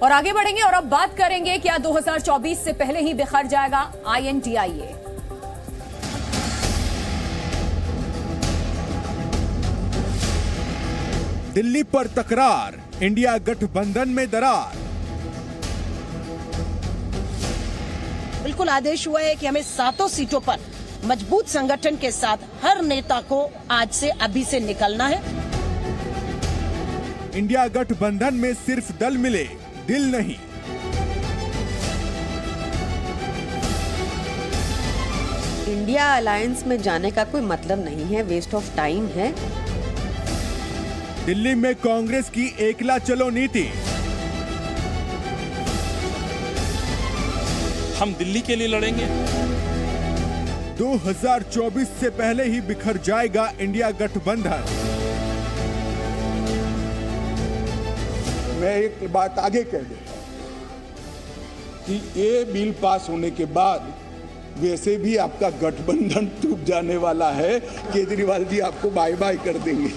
और आगे बढ़ेंगे और अब बात करेंगे क्या 2024 से पहले ही बिखर जाएगा INDIA। दिल्ली पर तकरार, इंडिया गठबंधन में दरार। बिल्कुल आदेश हुआ है कि हमें 7 सीटों पर मजबूत संगठन के साथ हर नेता को आज से अभी से निकलना है। इंडिया गठबंधन में सिर्फ दल मिले, दिल नहीं। इंडिया अलायंस में जाने का कोई मतलब नहीं है, वेस्ट ऑफ टाइम है। दिल्ली में कांग्रेस की एकला चलो नीति। हम दिल्ली के लिए लड़ेंगे। 2024 से पहले ही बिखर जाएगा इंडिया गठबंधन। मैं एक बात आगे कह देता हूं कि ये बिल पास होने के बाद वैसे भी आपका गठबंधन टूट जाने वाला है। केजरीवाल जी आपको बाय बाय कर देंगे।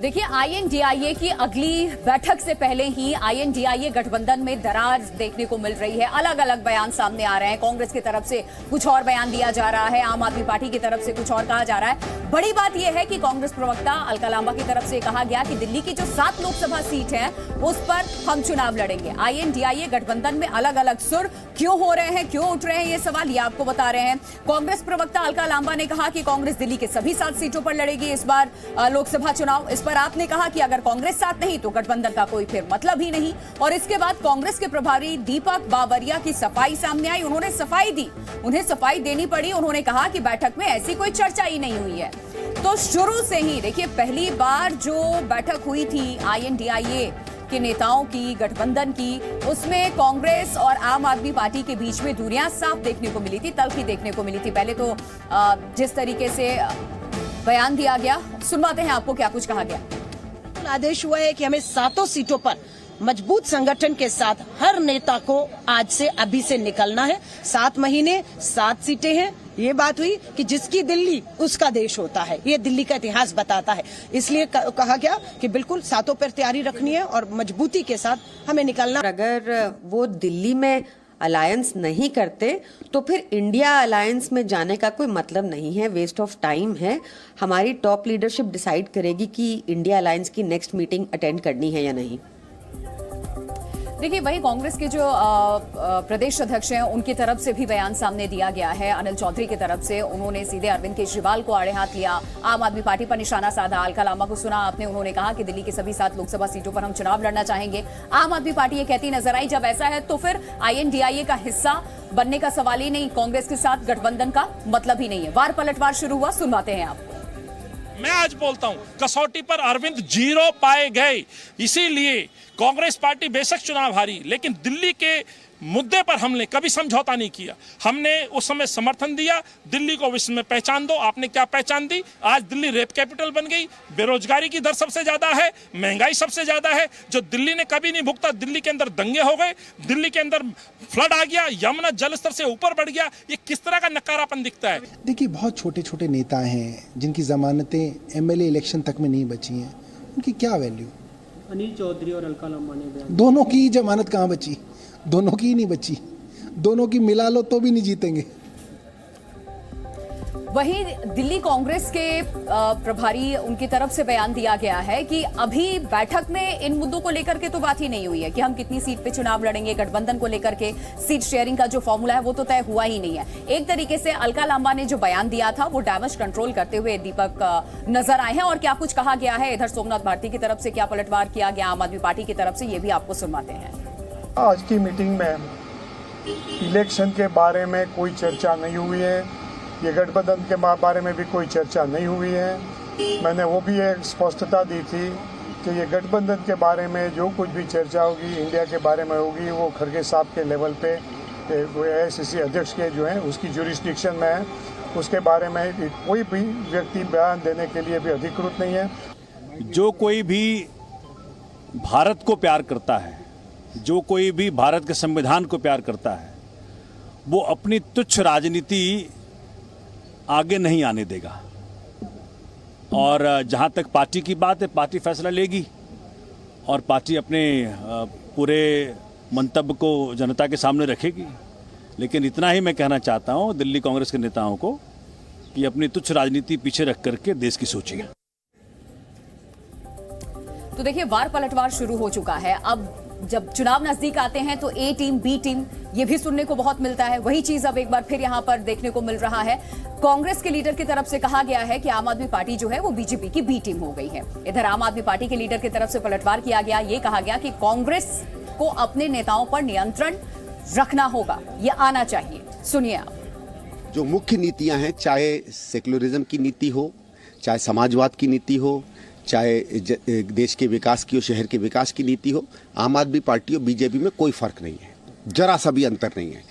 देखिए, INDIA की अगली बैठक से पहले ही INDIA गठबंधन में दरार देखने को मिल रही है। अलग अलग बयान सामने आ रहे हैं। कांग्रेस की तरफ से कुछ और बयान दिया जा रहा है, आम आदमी पार्टी की तरफ से कुछ और कहा जा रहा है। बड़ी बात यह है कि कांग्रेस प्रवक्ता अलका लांबा की तरफ से कहा गया कि दिल्ली की जो 7 लोकसभा सीट है उस पर हम चुनाव लड़ेंगे। INDIA गठबंधन में अलग अलग सुर क्यों हो रहे हैं, क्यों उठ रहे हैं, ये सवाल ये आपको बता रहे हैं। कांग्रेस प्रवक्ता अलका लांबा ने कहा कि कांग्रेस दिल्ली के सभी 7 सीटों पर लड़ेगी इस बार लोकसभा चुनाव। इस पर आपने कहा कि अगर कांग्रेस साथ नहीं तो गठबंधन का कोई फिर मतलब ही नहीं। और इसके बाद कांग्रेस के प्रभारी दीपक बावरिया की सफाई सामने आई। उन्होंने सफाई दी, उन्हें सफाई देनी पड़ी। उन्होंने कहा कि बैठक में ऐसी कोई चर्चा ही नहीं हुई है। तो शुरू से ही देखिए, पहली बार जो बैठक हुई थी INDIA के नेताओं की, गठबंधन की, उसमें कांग्रेस और आम आदमी पार्टी के बीच में दूरियां साफ देखने को मिली थी, तल्खी देखने को मिली थी। पहले तो जिस तरीके से बयान दिया गया, सुनवाते हैं आपको क्या कुछ कहा गया। आदेश हुआ है कि हमें 7 सीटों पर मजबूत संगठन के साथ हर नेता को आज से अभी से निकलना है। 7 महीने 7 सीटें हैं। ये बात हुई कि जिसकी दिल्ली उसका देश होता है, ये दिल्ली का इतिहास बताता है। इसलिए कहा गया कि बिल्कुल 7 पर तैयारी रखनी है और मजबूती के साथ हमें निकलना। अगर वो दिल्ली में अलायंस नहीं करते तो फिर इंडिया अलायंस में जाने का कोई मतलब नहीं है, वेस्ट ऑफ टाइम है। हमारी टॉप लीडरशिप डिसाइड करेगी कि इंडिया अलायंस की नेक्स्ट मीटिंग अटेंड करनी है या नहीं। देखिए, वही कांग्रेस के जो प्रदेश अध्यक्ष हैं उनकी तरफ से भी बयान सामने दिया गया है। अनिल चौधरी की तरफ से उन्होंने सीधे अरविंद केजरीवाल को आड़े हाथ लिया, आम आदमी पार्टी पर निशाना साधा। अलका लांबा को सुना आपने, उन्होंने कहा कि दिल्ली की सभी 7 लोकसभा सीटों पर हम चुनाव लड़ना चाहेंगे। आम आदमी पार्टी ये कहती नजर आई, जब ऐसा है तो फिर INDIA का हिस्सा बनने का सवाल ही नहीं, कांग्रेस के साथ गठबंधन का मतलब ही नहीं है। वार पलटवार शुरू हुआ, सुनवाते हैं आपको। मैं आज बोलता हूं, कसौटी पर अरविंद 0 पाए गए। इसीलिए कांग्रेस पार्टी बेशक चुनाव हारी, लेकिन दिल्ली के मुद्दे पर हमने कभी समझौता नहीं किया। हमने उस समय समर्थन दिया, दिल्ली को विश्व में पहचान दो। आपने क्या पहचान दी? आज दिल्ली रेप कैपिटल बन गई, बेरोजगारी की दर सबसे ज्यादा है, महंगाई सबसे ज्यादा है, जो दिल्ली ने कभी नहीं भुगता। दिल्ली के अंदर दंगे हो गए, दिल्ली के अंदर फ्लड आ गया, यमुना जल स्तर से ऊपर बढ़ गया। ये किस तरह का नकारापन दिखता है? देखिए, बहुत छोटे छोटे नेता हैं जिनकी जमानतें MLA इलेक्शन तक में नहीं बची हैं, उनकी क्या वैल्यू? अनिल चौधरी और अलका लांबा ने दोनों की जमानत कहाँ बची? दोनों की ही नहीं बची। दोनों की मिला लो तो भी नहीं जीतेंगे। वहीं दिल्ली कांग्रेस के प्रभारी, उनकी तरफ से बयान दिया गया है कि अभी बैठक में इन मुद्दों को लेकर के तो बात ही नहीं हुई है कि हम कितनी सीट पे चुनाव लड़ेंगे। गठबंधन को लेकर के सीट शेयरिंग का जो फॉर्मूला है वो तो तय हुआ ही नहीं है। एक तरीके से अलका लांबा ने जो बयान दिया था वो डैमेज कंट्रोल करते हुए दीपक नजर आए हैं। और क्या कुछ कहा गया है, इधर सोमनाथ भारती की तरफ से क्या पलटवार किया गया आम आदमी पार्टी की तरफ से, ये भी आपको सुनवाते हैं। आज की मीटिंग में इलेक्शन के बारे में कोई चर्चा नहीं हुई है, ये गठबंधन के बारे में भी कोई चर्चा नहीं हुई है। मैंने वो भी एक स्पष्टता दी थी कि ये गठबंधन के बारे में जो कुछ भी चर्चा होगी, इंडिया के बारे में होगी, वो खड़गे साहब के लेवल पे, AICC अध्यक्ष के जो है उसकी जुरिस्डिक्शन में है। उसके बारे में कोई भी व्यक्ति बयान देने के लिए भी अधिकृत नहीं है। जो कोई भी भारत को प्यार करता है, जो कोई भी भारत के संविधान को प्यार करता है, वो अपनी तुच्छ राजनीति आगे नहीं आने देगा। और जहाँ तक पार्टी की बात है, पार्टी फैसला लेगी और पार्टी अपने पूरे मंतव्य को जनता के सामने रखेगी। लेकिन इतना ही मैं कहना चाहता हूँ दिल्ली कांग्रेस के नेताओं को कि अपनी तुच्छ राजनीति पीछे रख करके देश की सोचिए। तो देखिए, वार पलटवार शुरू हो चुका है। अब जब चुनाव नजदीक आते हैं तो ए टीम, बी टीम, ये भी सुनने को बहुत मिलता है। वही चीज अब एक बार फिर यहां पर देखने को मिल रहा है। कांग्रेस के लीडर की तरफ से कहा गया है कि आम आदमी पार्टी जो है वो बीजेपी की बी टीम हो गई है। इधर आम आदमी पार्टी के लीडर की तरफ से पलटवार किया गया। ये कहा गया कि कांग्रेस को अपने नेताओं पर नियंत्रण रखना होगा, ये आना चाहिए। सुनिए आप। जो मुख्य नीतियां हैं, चाहे सेक्युलरिज्म की नीति हो, चाहे समाजवाद की नीति हो, चाहे देश के विकास की और शहर के विकास की नीति हो, आम आदमी पार्टी और बीजेपी में कोई फर्क नहीं है, जरा सा भी अंतर नहीं है।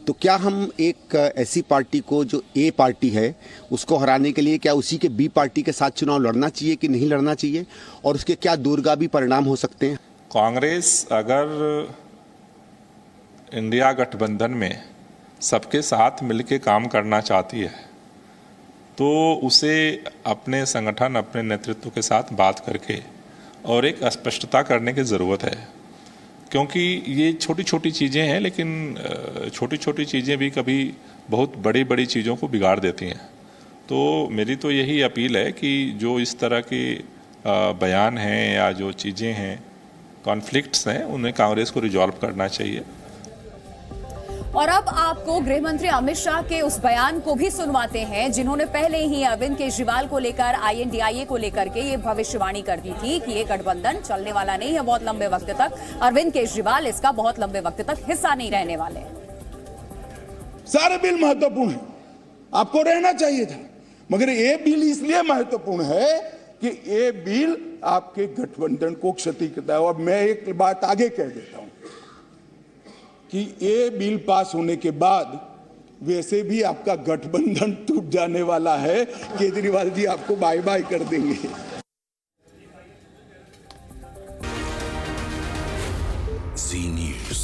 तो क्या हम एक ऐसी पार्टी को जो ए पार्टी है उसको हराने के लिए क्या उसी के बी पार्टी के साथ चुनाव लड़ना चाहिए कि नहीं लड़ना चाहिए, और उसके क्या दूरगामी परिणाम हो सकते हैं? कांग्रेस अगर इंडिया गठबंधन में सबके साथ मिलकर काम करना चाहती है तो उसे अपने संगठन, अपने नेतृत्व के साथ बात करके और एक स्पष्टता करने की ज़रूरत है। क्योंकि ये छोटी छोटी चीज़ें हैं, लेकिन छोटी छोटी चीज़ें भी कभी बहुत बड़ी बड़ी चीज़ों को बिगाड़ देती हैं। तो मेरी तो यही अपील है कि जो इस तरह के बयान हैं या जो चीज़ें हैं, कॉन्फ्लिक्ट्स हैं, उन्हें कांग्रेस को रिजॉल्व करना चाहिए। और अब आपको गृह मंत्री अमित शाह के उस बयान को भी सुनवाते हैं जिन्होंने पहले ही अरविंद केजरीवाल को लेकर, आईएनडीआईए को लेकर के ये भविष्यवाणी कर दी थी कि ये गठबंधन चलने वाला नहीं है बहुत लंबे वक्त तक। अरविंद केजरीवाल इसका बहुत लंबे वक्त तक हिस्सा नहीं रहने वाले। सारे बिल महत्वपूर्ण है, आपको रहना चाहिए था, मगर ये बिल इसलिए महत्वपूर्ण है कि ये बिल आपके गठबंधन को क्षति करता है। और मैं एक बात आगे कह देता हूं कि ये बिल पास होने के बाद वैसे भी आपका गठबंधन टूट जाने वाला है। केजरीवाल जी आपको बाय बाय कर देंगे। जी न्यूज़।